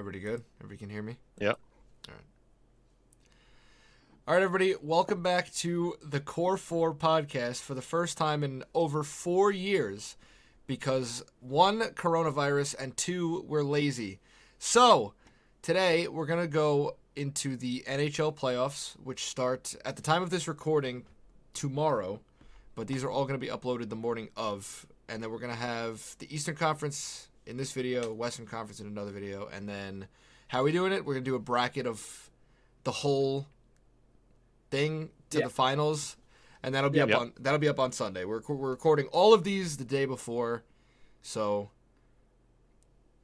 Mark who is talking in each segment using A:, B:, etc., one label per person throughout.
A: Everybody good? Everybody can hear me?
B: Yep.
A: All right. All right, everybody. Welcome back to the Core 4 podcast for the first time in over 4 years because 1, coronavirus, and 2, we're lazy. So, today we're going to go into the NHL playoffs, which start at the time of this recording tomorrow, but these are all going to be uploaded the morning of. And then we're going to have the Eastern Conference in this video, Western Conference in another video, and then how are we doing it? We're going to do a bracket of the whole thing to the finals, and that'll be up on Sunday. We're recording all of these the day before, so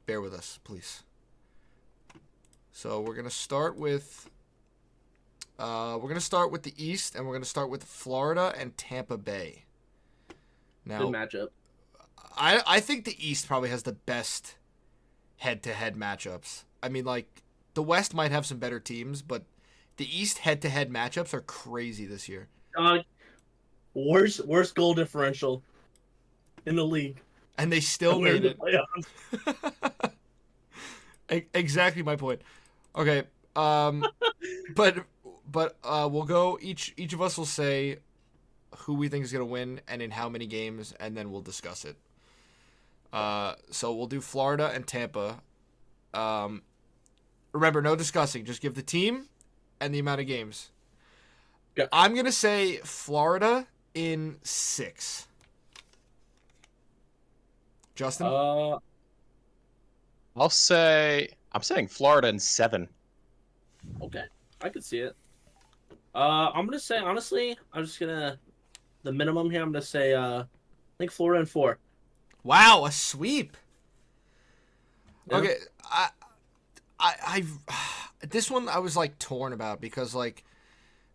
A: bear with us, please. So we're going to start with the East, and we're going to start with Florida and Tampa Bay. Now,
C: good matchup.
A: I think the East probably has the best head-to-head matchups. I mean, like, the West might have some better teams, but the East head-to-head matchups are crazy this year.
C: Worst goal differential in the league.
A: And they still made it. Exactly my point. Okay, but we'll go, each of us will say who we think is going to win and in how many games, and then we'll discuss it. So we'll do Florida and Tampa. Remember, no discussing. Just give the team and the amount of games.
C: Yeah.
A: I'm going to say Florida in 6. Justin?
B: I'm saying Florida in 7.
C: Okay, I could see it. I'm going to say, honestly, the minimum here, I'm going to say, I think Florida in 4.
A: Wow, a sweep.
C: Yeah.
A: Okay, I this one I was like torn about because like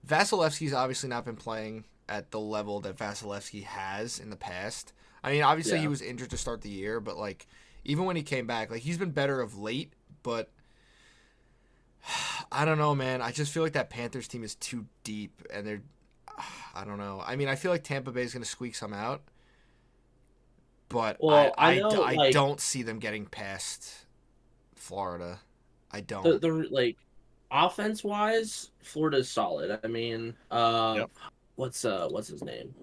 A: Vasilevsky's obviously not been playing at the level that Vasilevsky has in the past. I mean, obviously he was injured to start the year, but like even when he came back, like he's been better of late, but I don't know, man. I just feel like that Panthers team is too deep and I don't know. I mean, I feel like Tampa Bay is going to squeak some out. But
C: well,
A: I
C: like,
A: don't see them getting past Florida. I don't.
C: the offense wise, Florida's solid. I mean, what's his name?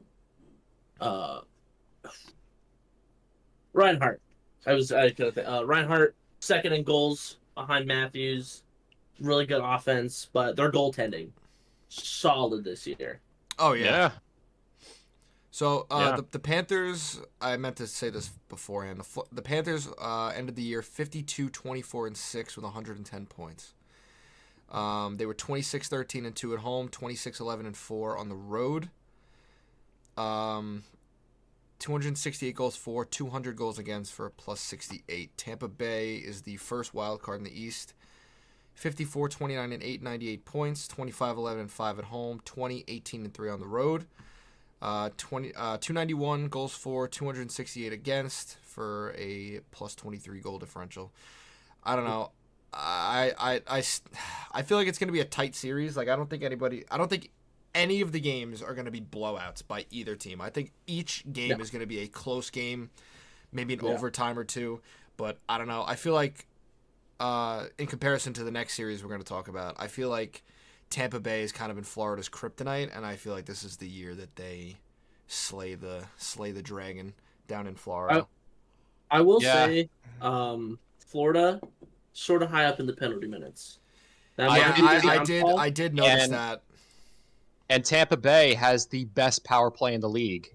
C: Reinhardt. Reinhardt second in goals behind Matthews. Really good offense, but their goaltending solid this year.
A: Oh yeah. So
B: Yeah.
A: the Panthers, I meant to say this beforehand. The Panthers ended the year 52-24-6 with 110 points. They were 26-13-2 at home, 26-11-4 on the road. 268 goals for, 200 goals against for a plus 68. Tampa Bay is the first wild card in the East. 54-29-8, 98 points, 25-11-5 at home, 20-18-3 on the road. 291 goals for, 268 against for a plus 23 goal differential. I don't know. I feel like it's going to be a tight series. Like I don't think any of the games are going to be blowouts by either team. I think each game is going to be a close game, maybe an overtime or two, but I don't know. I feel like in comparison to the next series we're going to talk about, I feel like Tampa Bay is kind of in Florida's kryptonite, and I feel like this is the year that they slay the dragon down in Florida.
C: I will say, Florida sort of high up in the penalty minutes.
A: I did notice that.
B: And Tampa Bay has the best power play in the league.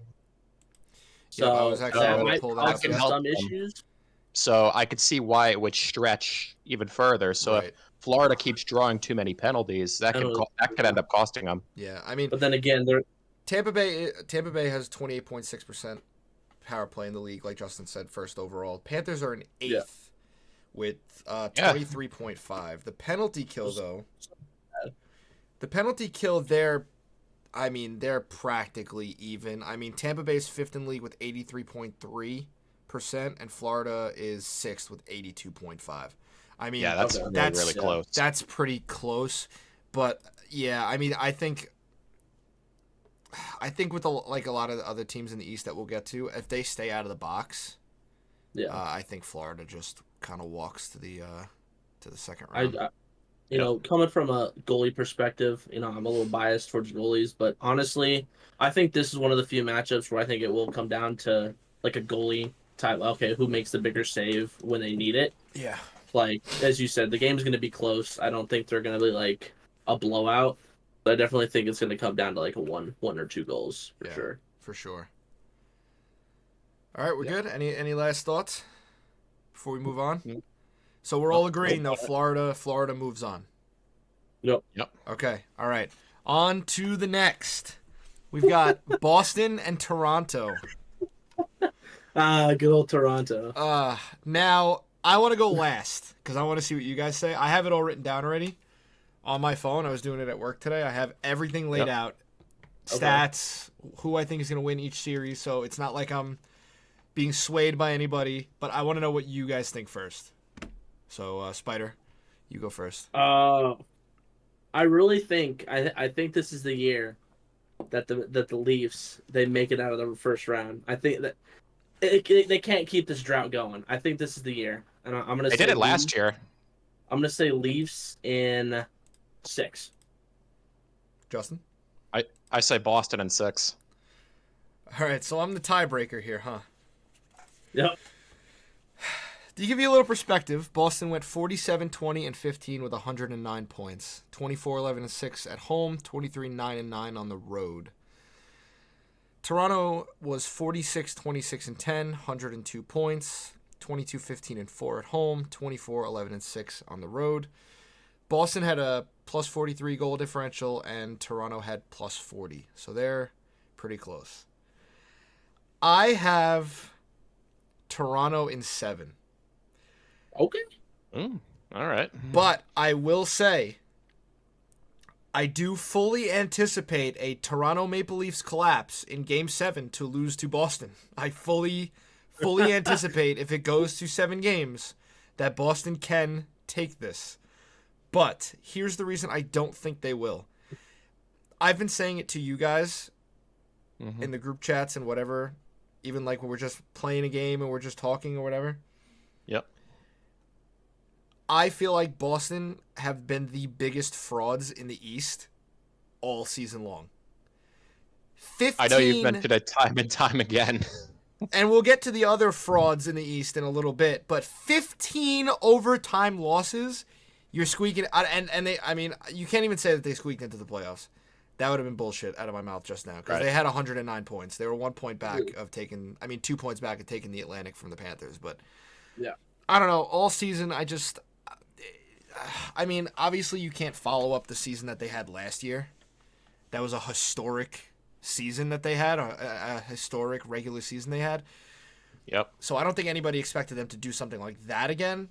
C: So
A: I was actually
C: that
A: going to
C: might
A: pull that up.
C: cause some issues.
B: So I could see why it would stretch even further. So if Florida keeps drawing too many penalties, that could end up costing them.
A: Yeah, I mean,
C: but then again,
A: Tampa Bay has 28.6% power play in the league, like Justin said, first overall. Panthers are in 8th with 23.5. The penalty kill, though, they're practically even. I mean, Tampa Bay's 5th in league with 83.3%, and Florida is 6th with 82.5. I mean,
B: that's really close.
A: That's pretty close, but yeah, I mean, I think with a lot of the other teams in the East that we'll get to, if they stay out of the box, I think Florida just kind of walks to the to the second round.
C: You know, coming from a goalie perspective, you know, I'm a little biased towards goalies, but honestly, I think this is one of the few matchups where I think it will come down to like a goalie type. Okay, who makes the bigger save when they need it?
A: Yeah.
C: Like as you said, the game's going to be close. I don't think they're going to be like a blowout. But I definitely think it's going to come down to like a one or two goals for sure.
A: For sure. All right, we're good. Any last thoughts before we move on?
B: Mm-hmm.
A: So we're all agreeing though. Florida moves on.
C: Yep.
A: Okay. All right. On to the next. We've got Boston and Toronto.
C: Good old Toronto.
A: Now I want to go last because I want to see what you guys say. I have it all written down already on my phone. I was doing it at work today. I have everything laid out. Stats, who I think is going to win each series. So it's not like I'm being swayed by anybody, but I want to know what you guys think first. So, Spider, you go first.
C: I really think I think this is the year that the Leafs they make it out of the first round. I think that they can't keep this drought going. I think this is the year, and I'm gonna.
B: They did it last year.
C: I'm gonna say Leafs in 6.
A: Justin,
B: I say Boston in 6.
A: all right. So I'm the tiebreaker here, huh?
C: Yep.
A: To give you a little perspective, Boston went 47, 20, and 15 with 109 points. 24, 11, and 6 at home, 23, 9, and 9 on the road. Toronto was 46, 26, and 10, 102 points. 22, 15, and 4 at home, 24, 11, and 6 on the road. Boston had a plus 43 goal differential, and Toronto had plus 40. So they're pretty close. I have Toronto in 7.
C: Okay.
B: All right.
A: But I will say, I do fully anticipate a Toronto Maple Leafs collapse in Game 7 to lose to Boston. I fully anticipate if it goes to 7 games that Boston can take this. But here's the reason I don't think they will. I've been saying it to you guys in the group chats and whatever, even like when we're just playing a game and we're just talking or whatever.
B: Yep.
A: I feel like Boston have been the biggest frauds in the East all season long. 15,
B: I know you've mentioned it time and time again.
A: And we'll get to the other frauds in the East in a little bit, but 15 overtime losses, you're squeaking. And they, I mean, you can't even say that they squeaked into the playoffs. That would have been bullshit out of my mouth just now because they had 109 points. They were 1 point back of taking, 2 points back of taking the Atlantic from the Panthers. But I don't know. All season, obviously you can't follow up the season that they had last year. That was a historic season that they had, a historic regular season they had.
B: Yep.
A: So I don't think anybody expected them to do something like that again.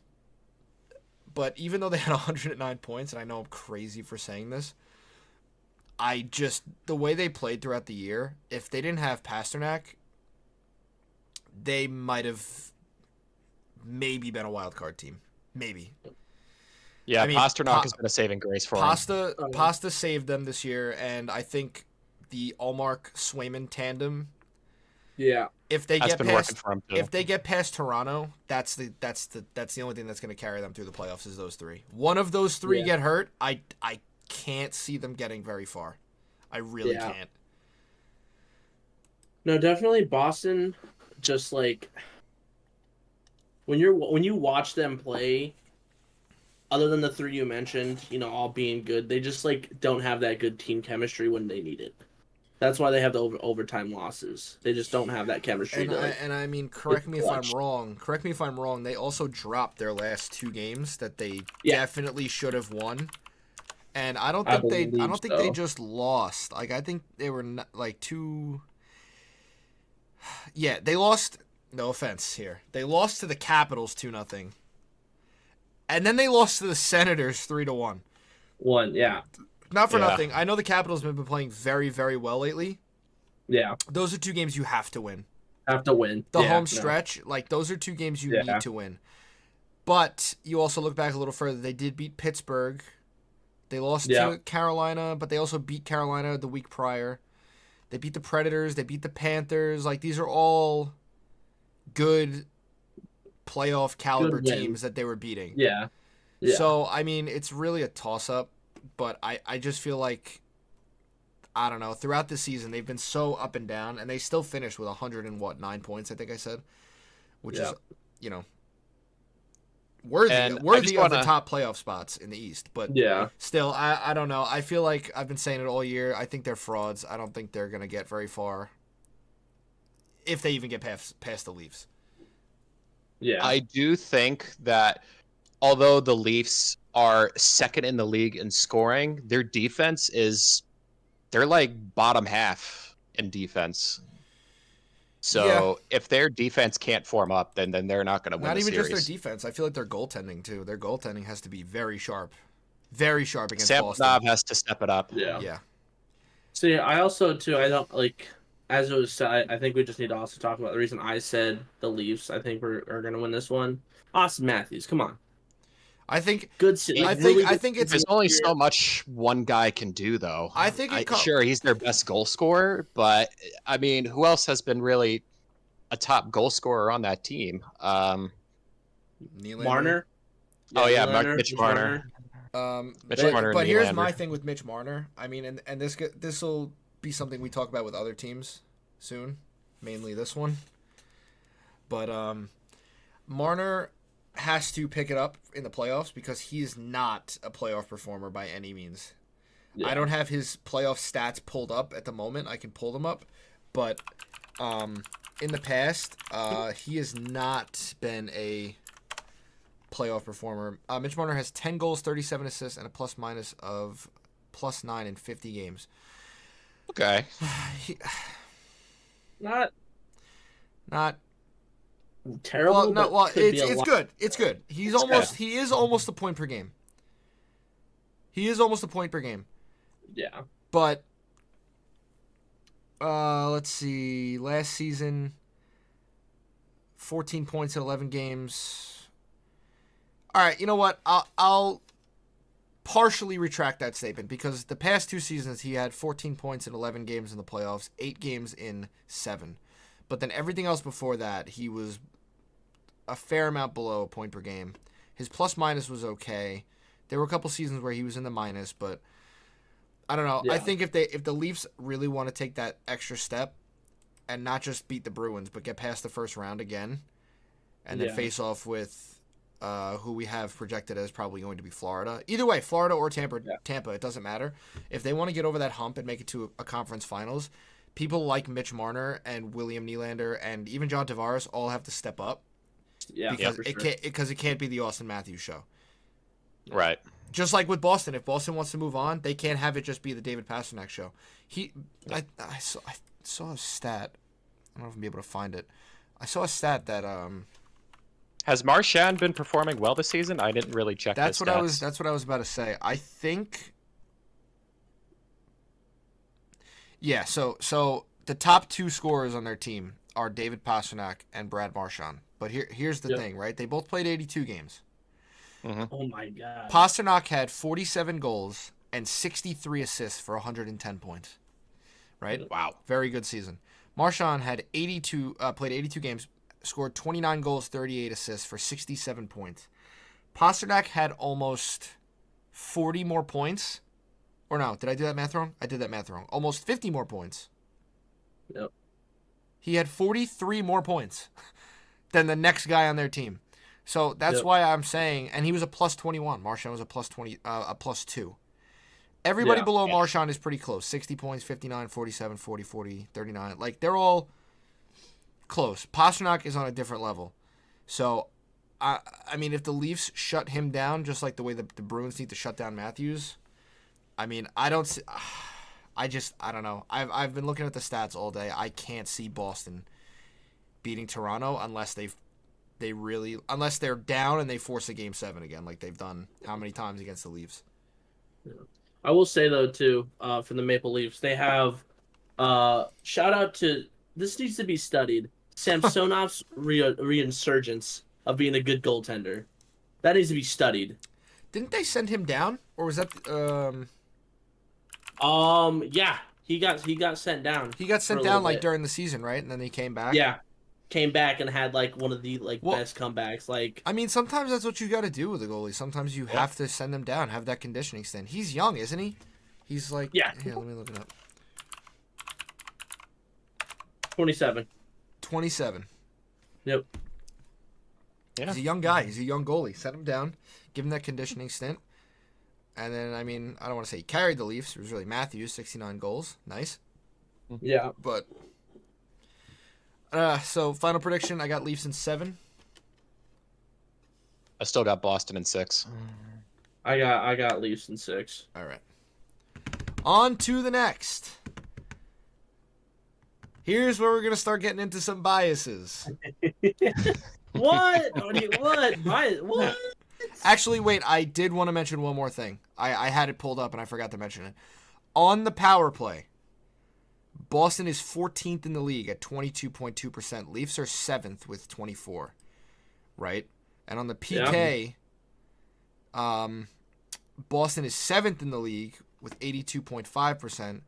A: But even though they had 109 points, and I know I'm crazy for saying this, the way they played throughout the year, if they didn't have Pasternak, they might have maybe been a wild card team. Maybe.
B: Yeah, Pasternak has been a saving grace for them.
A: Pasta saved them this year, and I think the Ullmark-Swayman tandem.
C: Yeah.
A: If they get past Toronto, that's the only thing that's going to carry them through the playoffs is those 3. One of those 3 get hurt, I can't see them getting very far. I really can't.
C: No, definitely Boston. Just like when you watch them play, other than the 3 you mentioned, all being good, they just like don't have that good team chemistry when they need it. That's why they have the overtime losses. They just don't have that chemistry.
A: Correct me if I'm wrong. They also dropped their last 2 games that they definitely should have won. And I don't think they just lost. Like I think they were like 2. Yeah, they lost. No offense here. They lost to the Capitals 2-0. And then they lost to the Senators 3-1. Not for nothing. I know the Capitals have been playing very, very well lately.
C: Yeah.
A: Those are 2 games you have to win.
C: The
A: home stretch, those are 2 games you need to win. But you also look back a little further. They did beat Pittsburgh. They lost to Carolina, but they also beat Carolina the week prior. They beat the Predators. They beat the Panthers. Like, these are all good playoff caliber teams that they were beating.
C: Yeah. Yeah.
A: So, I mean, it's really a toss-up, but I just feel like, I don't know, throughout the season, they've been so up and down, and they still finished with 9 points, I think I said, which is, you know, worthy of the top playoff spots in the East. But still, I don't know. I feel like I've been saying it all year. I think they're frauds. I don't think they're going to get very far, if they even get past the Leafs.
B: Yeah. I do think that although the Leafs are second in the league in scoring, their defense they're like bottom half in defense. So if their defense can't form up, then they're not going to win the series.
A: Not even just their defense. I feel like their goaltending, too. Their goaltending has to be very sharp. Very sharp against Boston.
B: Samsonov has to step it up.
C: Yeah. See, I also, too, I don't, like, as it was said, I think we just need to also talk about the reason I said the Leafs, I think, are going to win this one. Auston Matthews, come on.
A: I think
C: good.
A: I think it's
B: there's only so much one guy can do, though.
A: I think
B: sure he's their best goal scorer, but I mean, who else has been really a top goal scorer on that team?
C: Marner.
B: Oh yeah, Mitch Marner.
A: But here's my thing with Mitch Marner. I mean, and this will be something we talk about with other teams soon, mainly this one. But Marner has to pick it up in the playoffs because he is not a playoff performer by any means. Yeah. I don't have his playoff stats pulled up at the moment. I can pull them up, but in the past, he has not been a playoff performer. Mitch Marner has 10 goals, 37 assists, and a plus-minus of +9 in 50 games.
B: Okay.
C: Not
A: Well,
C: terrible.
A: no, it's good. It's good. He is almost a point per game.
C: Yeah.
A: But let's see. Last season, 14 points in 11 games. All right, you know what? I'll partially retract that statement because the past 2 seasons he had 14 points in 11 games in the playoffs, 8 games in 7. But then everything else before that, he was a fair amount below a point per game. His plus-minus was okay. There were a couple seasons where he was in the minus, but I don't know. Yeah. I think if the Leafs really want to take that extra step and not just beat the Bruins, but get past the first round again and then face off with who we have projected as probably going to be Florida. Either way, Florida or Tampa, it doesn't matter. If they want to get over that hump and make it to a conference finals, people like Mitch Marner and William Nylander and even John Tavares all have to step up.
C: Yeah,
A: because it can't be the Auston Matthews show.
B: Right.
A: Just like with Boston, if Boston wants to move on, they can't have it just be the David Pastrnak show. I saw a stat. I don't know if I'll be able to find it. I saw a stat that
B: has Marchand been performing well this season? I didn't really check.
A: That's what I was about to say. I think. Yeah. So the top 2 scorers on their team are David Pastrnak and Brad Marchand. But here's the thing, right? They both played 82 games.
B: Mm-hmm.
C: Oh, my God.
A: Pastrnak had 47 goals and 63 assists for 110 points. Right?
B: Wow.
A: Very good season. Marchand had played 82 games, scored 29 goals, 38 assists for 67 points. Pastrnak had almost 40 more points. Or no, did I do that math wrong? I did that math wrong. Almost 50 more points.
C: Yep.
A: He had 43 more points than the next guy on their team. So that's why I'm saying, and he was a +21. Marchand was a +2. Everybody below Marchand is pretty close. 60 points, 59, 47, 40, 40, 39. Like, they're all close. Pastrnak is on a different level. So, I mean, if the Leafs shut him down, just like the way the Bruins need to shut down Matthews, I mean, I don't know. I've been looking at the stats all day. I can't see Boston beating Toronto unless unless they're down and they force a Game 7 again, like they've done how many times against the Leafs.
C: Yeah. I will say, though, too, for the Maple Leafs, they have shout out to, this needs to be studied, Samsonov's reinsurgence of being a good goaltender. That needs to be studied.
A: Didn't they send him down, or was that
C: yeah, he got sent down.
A: He got sent down like during the season, right? And then he came back.
C: Yeah. came back and had like one of the best comebacks. Like,
A: I mean, sometimes that's what you got to do with a goalie. Sometimes you have to send them down, have that conditioning stint. He's young, isn't he? He's like,
C: yeah.
A: Here, let me look it up.
C: 27.
A: 27.
C: Yep.
A: Yeah. He's a young guy. He's a young goalie. Set him down, give him that conditioning stint. And then, I mean, I don't want to say he carried the Leafs. It was really Matthews, 69 goals. Nice.
C: Yeah.
A: But, so final prediction, I got Leafs in 7.
B: I still got Boston in 6.
C: I got Leafs in 6.
A: All right. On to the next. Here's where we're going to start getting into some biases.
C: What? What?
A: Actually, wait, I did want to mention one more thing. I had it pulled up and I forgot to mention it. On the power play, Boston is 14th in the league at 22.2%. Leafs are 7th with 24, right? And on the PK, Boston is 7th in the league with 82.5%.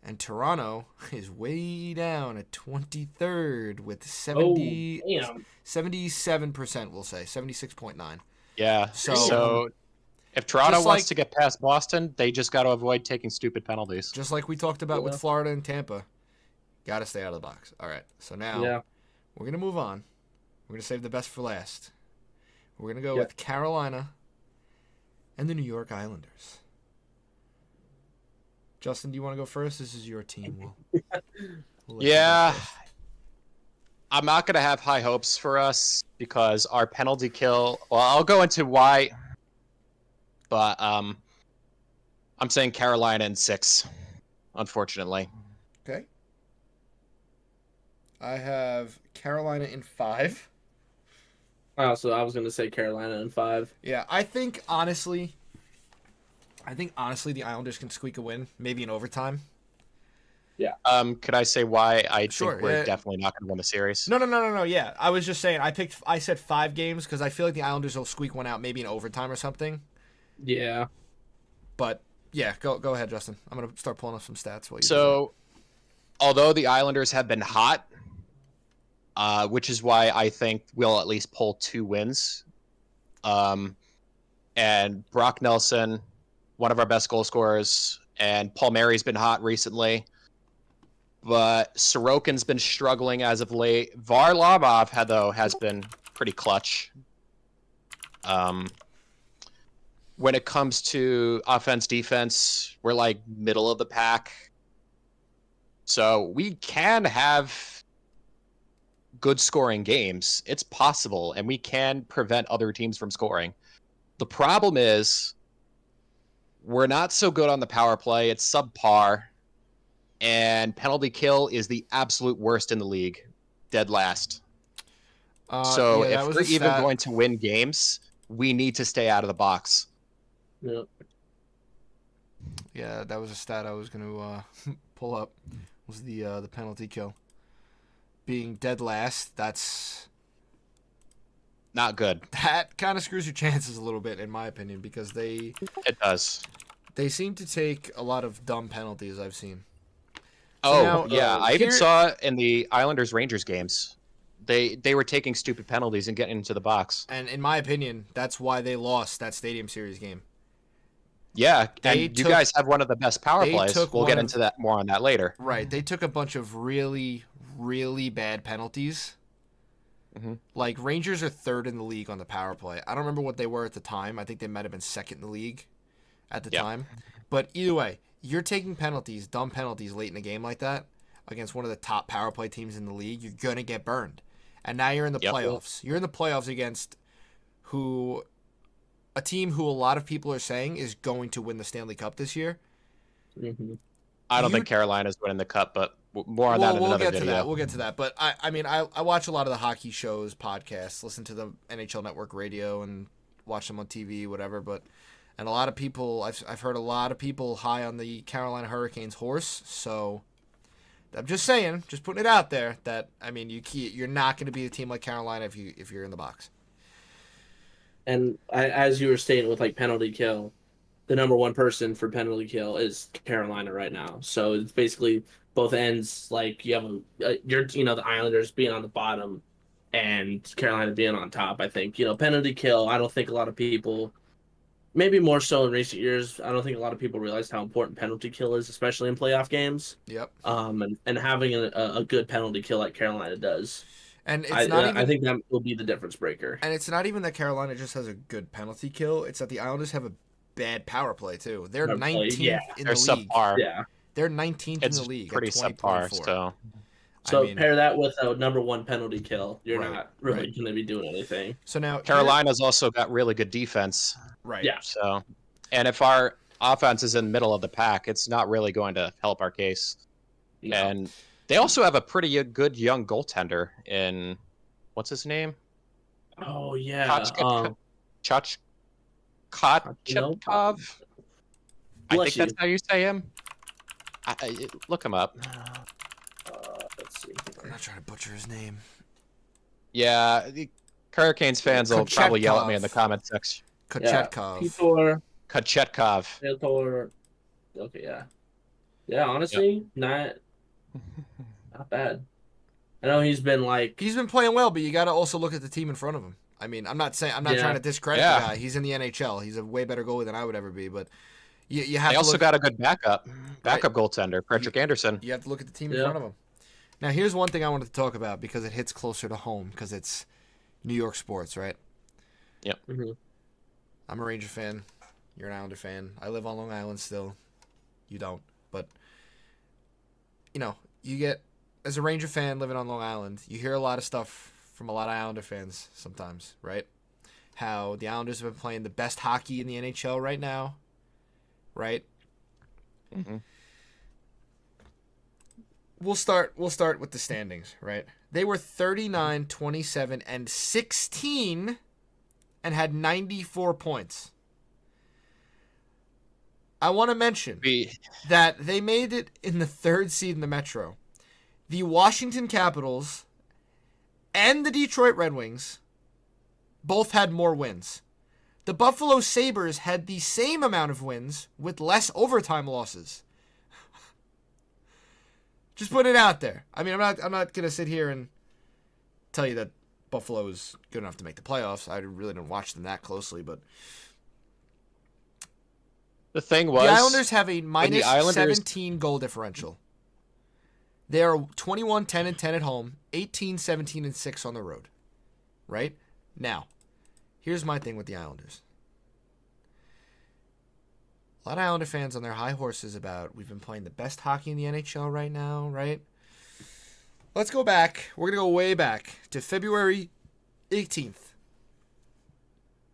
A: And Toronto is way down at 23rd with 77%, we'll say. 76.9.
B: Yeah. So if Toronto wants to get past Boston, they just got to avoid taking stupid penalties.
A: Just like we talked about with Florida and Tampa. Got to stay out of the box. All right. So now we're going to move on. We're going to save the best for last. We're going to go with Carolina and the New York Islanders. Justin, do you want to go first? This is your team. We'll
B: I'm not going to have high hopes for us because our penalty kill... Well, I'll go into why, but I'm saying Carolina in 6, unfortunately.
A: Okay. I have Carolina in 5.
C: Oh, so I was going to say Carolina in 5.
A: Yeah, I think honestly the Islanders can squeak a win, maybe in overtime.
C: Yeah.
B: Could I say why I think we're definitely not going to win the series?
A: No. Yeah, I was just saying I said 5 games because I feel like the Islanders will squeak one out, maybe in overtime or something.
C: Yeah.
A: But yeah, go ahead, Justin. I'm gonna start pulling up some stats.
B: Although the Islanders have been hot, which is why I think we'll at least pull 2 wins. And Brock Nelson, one of our best goal scorers, and Paul Mary's been hot recently. But Sorokin's been struggling as of late. Varlamov, has been pretty clutch. When it comes to offense, defense, we're like middle of the pack. So we can have good scoring games. It's possible, and we can prevent other teams from scoring. The problem is we're not so good on the power play. It's subpar. And penalty kill is the absolute worst in the league. Dead last. If we're even going to win games, we need to stay out of the box.
C: Yep.
A: Yeah, that was a stat I was going to pull up. Was the penalty kill. Being dead last, that's...
B: not good.
A: That kind of screws your chances a little bit, in my opinion, because
B: It does.
A: They seem to take a lot of dumb penalties I've seen.
B: I even saw it in the Islanders-Rangers games. They were taking stupid penalties and getting into the box.
A: And in my opinion, that's why they lost that Stadium Series game.
B: Yeah, you guys have one of the best power plays. We'll get into more on that later.
A: Right. They took a bunch of really, really bad penalties. Mm-hmm. Like, Rangers are 3rd in the league on the power play. I don't remember what they were at the time. I think they might have been 2nd in the league at the time. But either way, you're taking penalties, dumb penalties late in a game like that against one of the top power play teams in the league, you're going to get burned. And now you're in the playoffs. You're in the playoffs against a team who a lot of people are saying is going to win the Stanley Cup this year.
C: Mm-hmm.
B: I don't think Carolina's winning the Cup, but more on that in another video.
A: We'll get to that. But I watch a lot of the hockey shows, podcasts, listen to the NHL Network radio, and watch them on TV, whatever. And a lot of people, I've heard a lot of people high on the Carolina Hurricanes horse. So I'm just saying, just putting it out there that you're not going to be a team like Carolina if you're in the box.
C: And as you were stating with penalty kill, the number 1 person for penalty kill is Carolina right now. So it's basically both ends. Like you have the Islanders being on the bottom and Carolina being on top. I think penalty kill. I don't think a lot of people, maybe more so in recent years, I don't think a lot of people realize how important penalty kill is, especially in playoff games.
A: Yep.
C: And having a good penalty kill like Carolina does.
A: And it's
C: I think that will be the difference breaker.
A: And it's not even that Carolina just has a good penalty kill. It's that the Islanders have a bad power play, too. They're 19th in the league.
B: Subpar.
C: Yeah.
A: They're 19th in the league.
B: Pretty subpar, so.
C: So pair that with a number one penalty kill. You're not really going to be doing anything.
A: So now
B: Carolina's also got really good defense.
A: Right.
C: Yeah.
B: So, and if our offense is in the middle of the pack, it's not really going to help our case. No. And they also have a pretty good young goaltender in, what's his name?
C: Oh, yeah.
B: Kochetkov? I think that's how you say him. Look him up.
C: Let's see.
A: I'm not trying to butcher his name.
B: Yeah, the Hurricanes fans will probably yell at me in the comment section.
A: Kochetkov.
B: Kochetkov.
C: Okay, yeah. Yeah, honestly, not bad. I know he's been
A: playing well, but you got to also look at the team in front of him. I mean, I'm not trying to discredit the guy. He's in the NHL. He's a way better goalie than I would ever be, but you have.
B: They also got a good backup goaltender, Frederick Anderson.
A: You have to look at the team in front of him. Now, here's one thing I wanted to talk about because it hits closer to home because it's New York sports, right?
B: Yep.
C: Mm-hmm.
A: I'm a Ranger fan. You're an Islander fan. I live on Long Island still. You don't, but you get, as a Ranger fan living on Long Island, you hear a lot of stuff from a lot of Islander fans sometimes, right? How the Islanders have been playing the best hockey in the NHL right now, right?
B: Mm-hmm.
A: We'll start with the standings, right? They were 39, 27, and 16 and had 94 points. I want to mention that they made it in the third seed in the Metro. The Washington Capitals and the Detroit Red Wings both had more wins. The Buffalo Sabres had the same amount of wins with less overtime losses. Just put it out there. I mean, I'm not going to sit here and tell you that Buffalo is good enough to make the playoffs. I really didn't watch them that closely, but
B: the thing was,
A: the Islanders have a minus 17 goal differential. They are 21, 10, and 10 at home, 18, 17, and 6 on the road. Right? Now, here's my thing with the Islanders. A lot of Islander fans on their high horses about we've been playing the best hockey in the NHL right now, right? Let's go back. We're going to go way back to February 18th.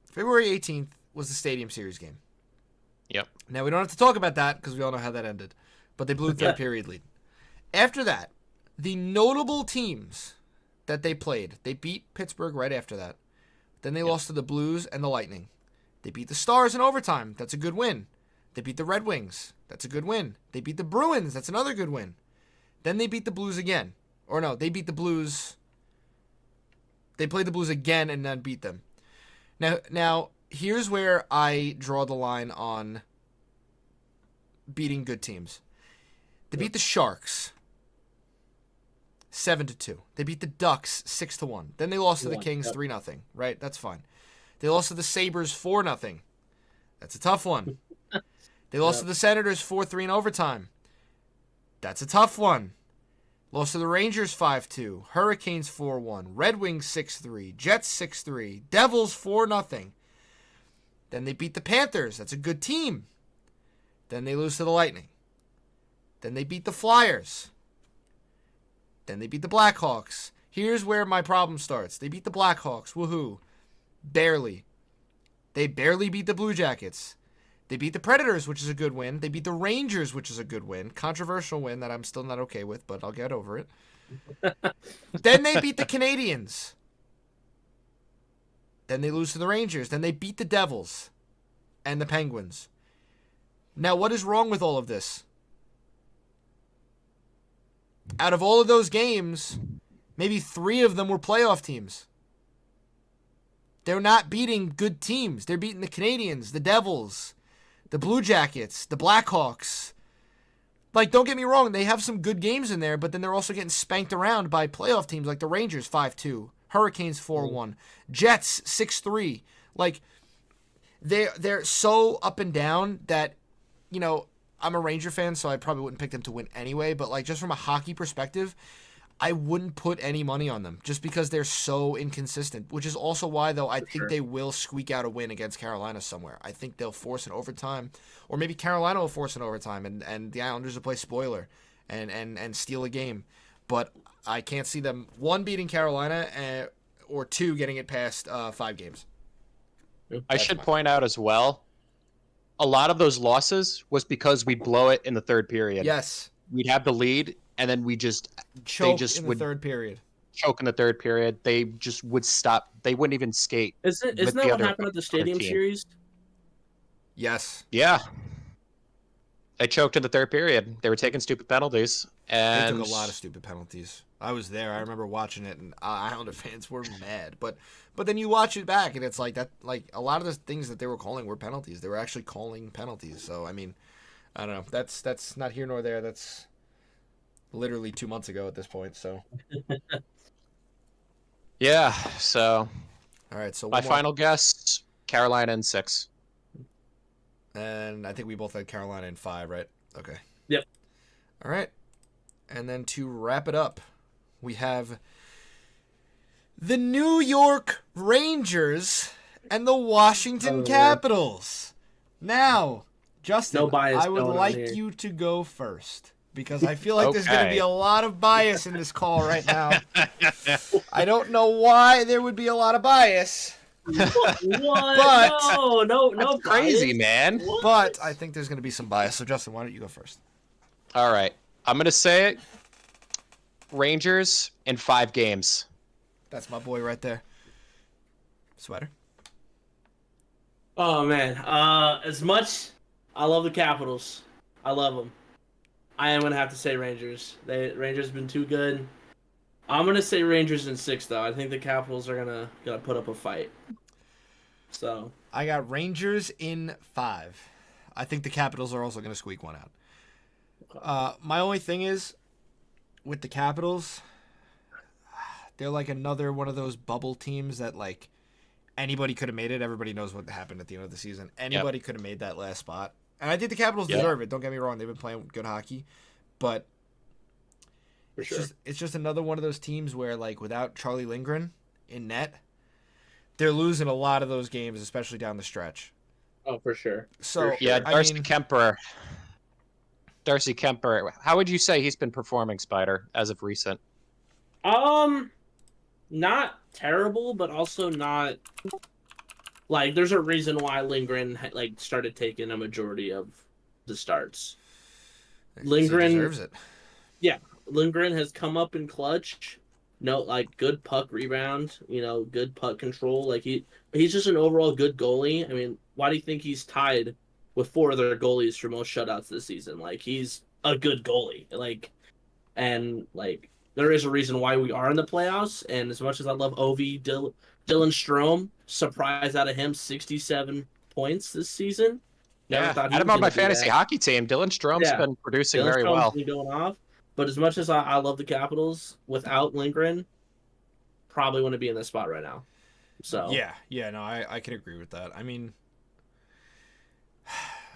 A: February 18th was the Stadium Series game.
B: Yep.
A: Now, we don't have to talk about that because we all know how that ended. But they blew the third period lead. After that, the notable teams that they played, they beat Pittsburgh right after that. Then they lost to the Blues and the Lightning. They beat the Stars in overtime. That's a good win. They beat the Red Wings. That's a good win. They beat the Bruins. That's another good win. Then they beat the Blues again. Or no, they beat the Blues. They played the Blues again and then beat them. Now here's where I draw the line on beating good teams. They beat the Sharks 7-2. They beat the Ducks 6-1. Then they lost to the Kings 3-0. Right? That's fine. They lost to the Sabres 4-0. That's a tough one. They lost to the Senators 4-3 in overtime. That's a tough one. Lost to the Rangers 5-2. Hurricanes 4-1. Red Wings 6-3. Jets 6-3. Devils 4-0. Then they beat the Panthers. That's a good team. Then they lose to the Lightning. Then they beat the Flyers. Then they beat the Blackhawks. Here's where my problem starts. They beat the Blackhawks. Woohoo. Barely. They barely beat the Blue Jackets. They beat the Predators, which is a good win. They beat the Rangers, which is a good win. Controversial win that I'm still not okay with, but I'll get over it. Then they beat the Canadiens. Then they lose to the Rangers. Then they beat the Devils and the Penguins. Now, what is wrong with all of this? Out of all of those games, maybe 3 of them were playoff teams. They're not beating good teams. They're beating the Canadiens, the Devils, the Blue Jackets, the Blackhawks, Like, don't get me wrong, they have some good games in there, but then they're also getting spanked around by playoff teams like the Rangers 5-2, Hurricanes 4-1, Jets 6-3. Like, they're so up and down that, you know, I'm a Ranger fan, so I probably wouldn't pick them to win anyway, but like just from a hockey perspective, I wouldn't put any money on them just because they're so inconsistent, which is also why, though, I think they will squeak out a win against Carolina somewhere. I think they'll force an overtime, or maybe Carolina will force an overtime, and the Islanders will play spoiler and steal a game. But I can't see them, one, beating Carolina, or two, getting it past 5 games.
B: I should point out as well, a lot of those losses was because we blow it in the third period.
A: Yes.
B: We'd have the lead, and then we just
A: choke in the third period.
B: Choke in the third period. They just would stop. They wouldn't even skate.
C: Isn't that what happened at the Stadium Series?
A: Yes.
B: Yeah. They choked in the third period. They were taking stupid penalties. And
A: they took a lot of stupid penalties. I was there. I remember watching it, and Islander fans were mad. But then you watch it back, and it's like that. Like a lot of the things that they were calling were penalties. They were actually calling penalties. So I mean, I don't know. That's not here nor there. That's literally 2 months ago at this point. So.
B: Yeah. So.
A: All right. So
B: my final guess: Carolina in 6.
A: And I think we both had Carolina in 5, right? Okay.
C: Yep.
A: All right. And then to wrap it up, we have the New York Rangers and the Washington Capitals. Now, Justin,
C: no bias
A: I would like you to go first because I feel like there's going to be a lot of bias in this call right now. I don't know why there would be a lot of bias.
C: What?
B: But
C: no,
B: crazy, man.
C: What?
A: But I think there's going to be some bias. So, Justin, why don't you go first?
B: All right. I'm going to say it. Rangers in 5 games.
A: That's my boy right there. Sweater.
C: Oh, man. As much I love the Capitals. I love them. I am going to have to say Rangers. Rangers have been too good. I'm going to say Rangers in 6, though. I think the Capitals are going to put up a fight. So
A: I got Rangers in 5. I think the Capitals are also going to squeak one out. My only thing is, with the Capitals, they're like another one of those bubble teams that, like, anybody could have made it. Everybody knows what happened at the end of the season. Anybody could have made that last spot. And I think the Capitals deserve it. Don't get me wrong. They've been playing good hockey. But it's just another one of those teams where, like, without Charlie Lindgren in net, they're losing a lot of those games, especially down the stretch.
C: Oh, for sure.
A: So
B: yeah, Darcy Kemper. How would you say he's been performing, Spider, as of recent?
C: Not terrible, but also not like there's a reason why Lindgren started taking a majority of the starts. Lindgren
A: deserves it.
C: Yeah, Lindgren has come up in clutch. No, like good puck rebound, good puck control. Like he's just an overall good goalie. I mean, why do you think he's tied with 4 other goalies for most shutouts this season? Like he's a good goalie. There is a reason why we are in the playoffs. And as much as I love Ovi, Dylan Strome, surprise out of him, 67 points this season.
B: I had him on my fantasy hockey team. Dylan Strome's been producing very well.
C: Been going off. But as much as I love the Capitals, without Lindgren, probably wouldn't be in this spot right now. So
A: no, I can agree with that. I mean,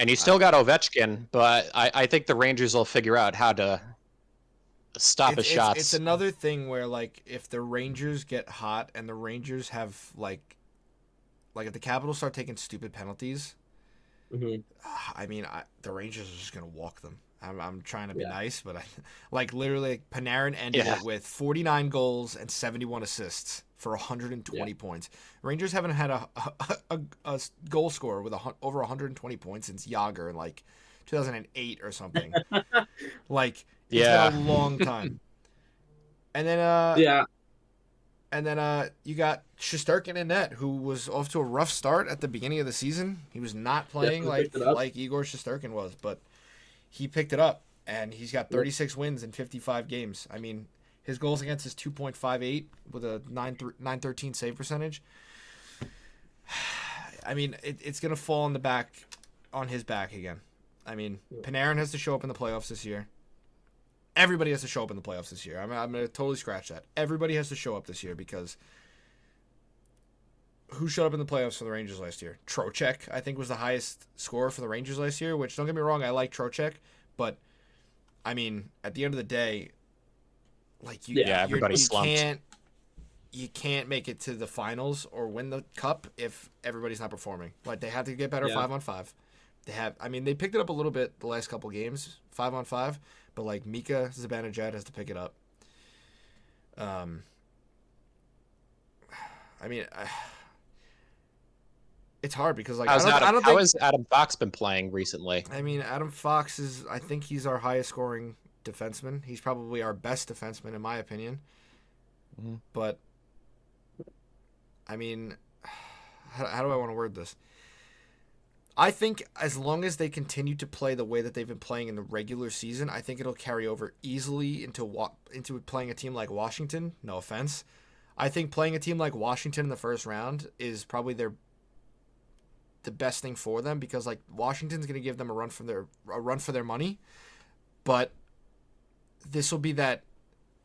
B: and you still got Ovechkin, but I think the Rangers will figure out how to stop his shots.
A: It's another thing where, like, if the Rangers get hot and the Rangers have like if the Capitals start taking stupid penalties, I mean, the Rangers are just gonna walk them. I'm trying to be nice, but literally Panarin ended it with 49 goals and 71 assists for 120 points. Rangers haven't had a goal scorer with over 120 points since Yager in 2008 or something. It's been a long time. And then you got Shesterkin in net, who was off to a rough start at the beginning of the season. He was not playing like Igor Shesterkin was, but he picked it up, and he's got 36 wins in 55 games. I mean, his goals against is 2.58 with a 913 save percentage. I mean, it's going to fall on his back again. I mean, Panarin has to show up in the playoffs this year. Everybody has to show up in the playoffs this year. I'm going to totally scratch that. Everybody has to show up this year because who showed up in the playoffs for the Rangers last year? Trocheck, I think, was the highest scorer for the Rangers last year, which, don't get me wrong, I like Trocheck. But, I mean, at the end of the day, like,
B: everybody slumped.
A: You can't make it to the finals or win the cup if everybody's not performing. Like, they have to get better 5-on-5. They picked it up a little bit the last couple games, 5-on-5, but like Mika Zibanejad has to pick it up. It's hard because like
B: how has Adam Fox been playing recently?
A: I mean, Adam Fox I think he's our highest scoring defenseman. He's probably our best defenseman in my opinion. Mm-hmm. But I mean, how do I want to word this? I think as long as they continue to play the way that they've been playing in the regular season, I think it'll carry over easily into playing a team like Washington. No offense. I think playing a team like Washington in the first round is probably the best thing for them because like Washington's going to give them a run for their money, but this will be that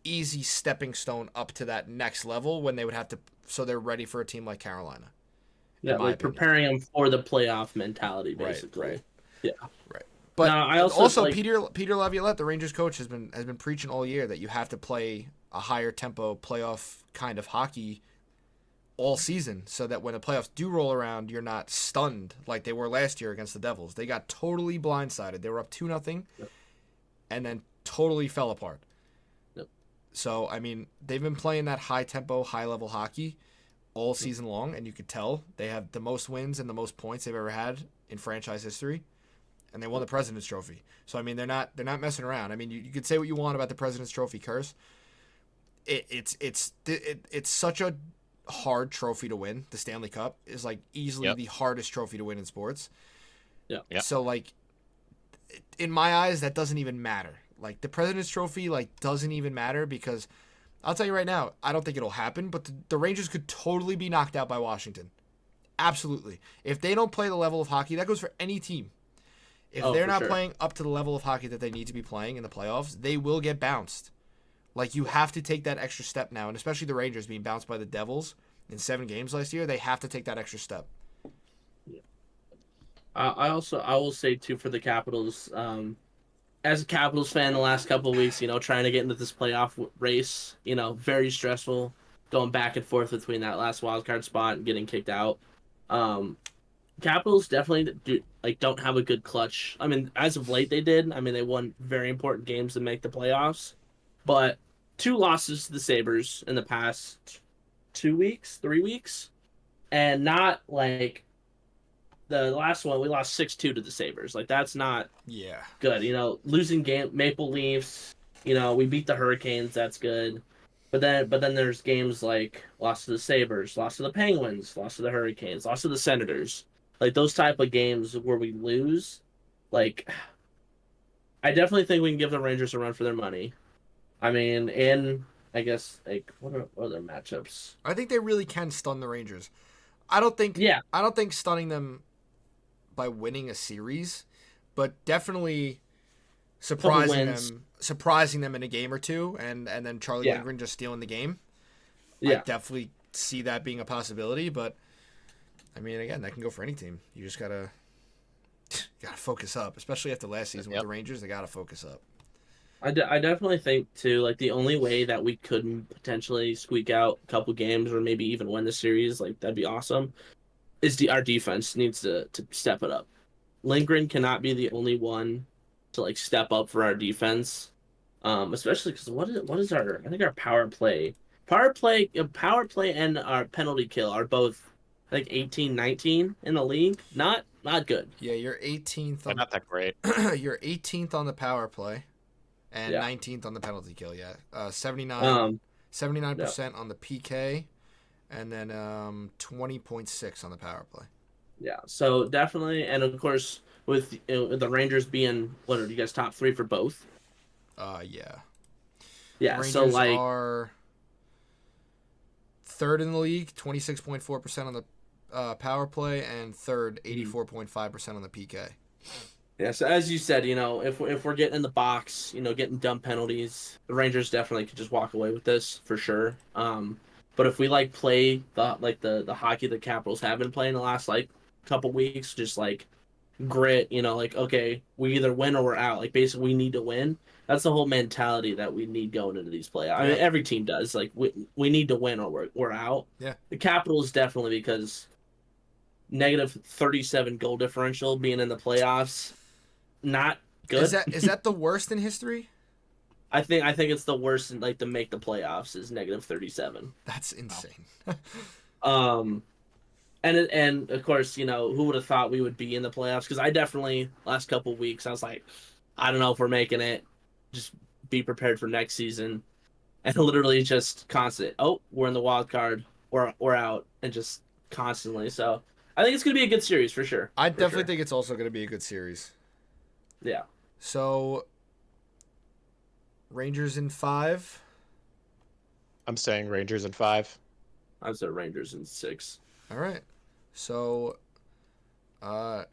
A: easy stepping stone up to that next level when they would have to, so they're ready for a team like Carolina.
C: Yeah, like preparing them for the playoff mentality, basically.
A: Right.
C: Yeah.
A: Right. But
C: I also like,
A: Peter Laviolette, the Rangers coach, has been preaching all year that you have to play a higher tempo playoff kind of hockey all season so that when the playoffs do roll around, you're not stunned like they were last year against the Devils. They got totally blindsided. They were up 2-0 and then totally fell apart.
C: Yep.
A: So, I mean, they've been playing that high tempo, high level hockey all season long, and you could tell they have the most wins and the most points they've ever had in franchise history, and they won the President's Trophy. So I mean, they're not messing around. I mean, you could say what you want about the President's Trophy curse. It's such a hard trophy to win. The Stanley Cup is like easily the hardest trophy to win in sports.
C: Yeah.
A: So like, in my eyes, that doesn't even matter. Like the President's Trophy like doesn't even matter because I'll tell you right now, I don't think it'll happen, but the Rangers could totally be knocked out by Washington. Absolutely. If they don't play the level of hockey, that goes for any team. If they're not playing up to the level of hockey that they need to be playing in the playoffs, they will get bounced. Like, you have to take that extra step now, and especially the Rangers being bounced by the Devils in 7 games last year, they have to take that extra step.
C: Yeah. I will say, too, for the Capitals, as a Capitals fan the last couple of weeks, trying to get into this playoff race, very stressful, going back and forth between that last wildcard spot and getting kicked out. Capitals definitely don't have a good clutch. I mean, as of late they did. I mean, they won very important games to make the playoffs, but 2 losses to the Sabres in the past 3 weeks, and not like the last one, we lost 6-2 to the Sabres. Like, that's not good. Losing game Maple Leafs, we beat the Hurricanes, that's good. But then there's games like lost to the Sabres, lost to the Penguins, lost to the Hurricanes, lost to the Senators. Like, those type of games where we lose, like, I definitely think we can give the Rangers a run for their money. I mean, I guess, like, what are other matchups?
A: I think they really can stun the Rangers. I don't think stunning them by winning a series, but definitely surprising them in a game or two, and then Charlie Lindgren just stealing the game. I definitely see that being a possibility, but I mean, again, that can go for any team. You just gotta focus up, especially after last season with the Rangers. They gotta focus up.
C: I definitely think too, like, the only way that we could potentially squeak out a couple games or maybe even win the series, like, that'd be awesome, is our defense needs to step it up. Lindgren cannot be the only one to, like, step up for our defense, especially because what is our, I think our power play and our penalty kill are both, I think, 18-19 in the league. Not good.
A: Yeah, you're 18th.
B: Not that great.
A: You're 18th on the power play, and 19th on the penalty kill. 79% on the PK, and then 20.6 on the power play.
C: Yeah, so definitely, and of course with the Rangers being, what are you guys, top 3 for both?
A: Yeah.
C: Yeah,
A: Rangers
C: so like
A: are 3rd in the league, 26.4% on the power play, and 3rd, 84.5% on the PK.
C: Yeah, so as you said, if we're getting in the box, getting dumb penalties, the Rangers definitely could just walk away with this for sure. But if we play the hockey the Capitals have been playing the last couple weeks, just grit, okay, we either win or we're out. Like basically we need to win. That's the whole mentality that we need going into these playoffs. I mean, every team does. Like we need to win or we're out.
A: Yeah.
C: The Capitals definitely, because -37 goal differential being in the playoffs, not good.
A: Is that the worst in history?
C: I think it's the worst in to make the playoffs is -37.
A: That's insane.
C: And of course, who would have thought we would be in the playoffs? Because I definitely last couple weeks I was like, I don't know if we're making it. Just be prepared for next season, and literally just constant. Oh, we're in the wild card. We're out, and just constantly. So I think it's gonna be a good series for sure.
A: I definitely think it's also gonna be a good series.
C: Yeah.
A: So Rangers in 5.
B: I'm saying Rangers in 5.
C: I'd say Rangers in 6.
A: All right. So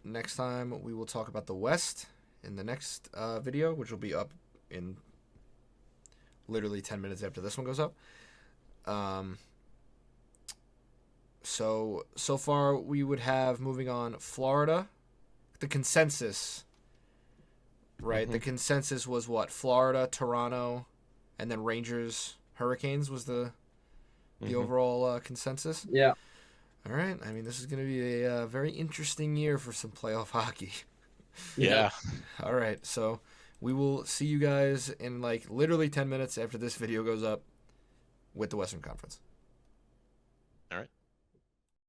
A: next time we will talk about the West in the next video, which will be up in literally 10 minutes after this one goes up. So far we would have, moving on, Florida. The consensus, right?
B: Mm-hmm.
A: The consensus was what? Florida, Toronto, and then Rangers, Hurricanes was the overall consensus.
C: Yeah.
A: All right. I mean, this is going to be a very interesting year for some playoff hockey.
B: Yeah.
A: All right. So we will see you guys in literally 10 minutes after this video goes up with the Western Conference.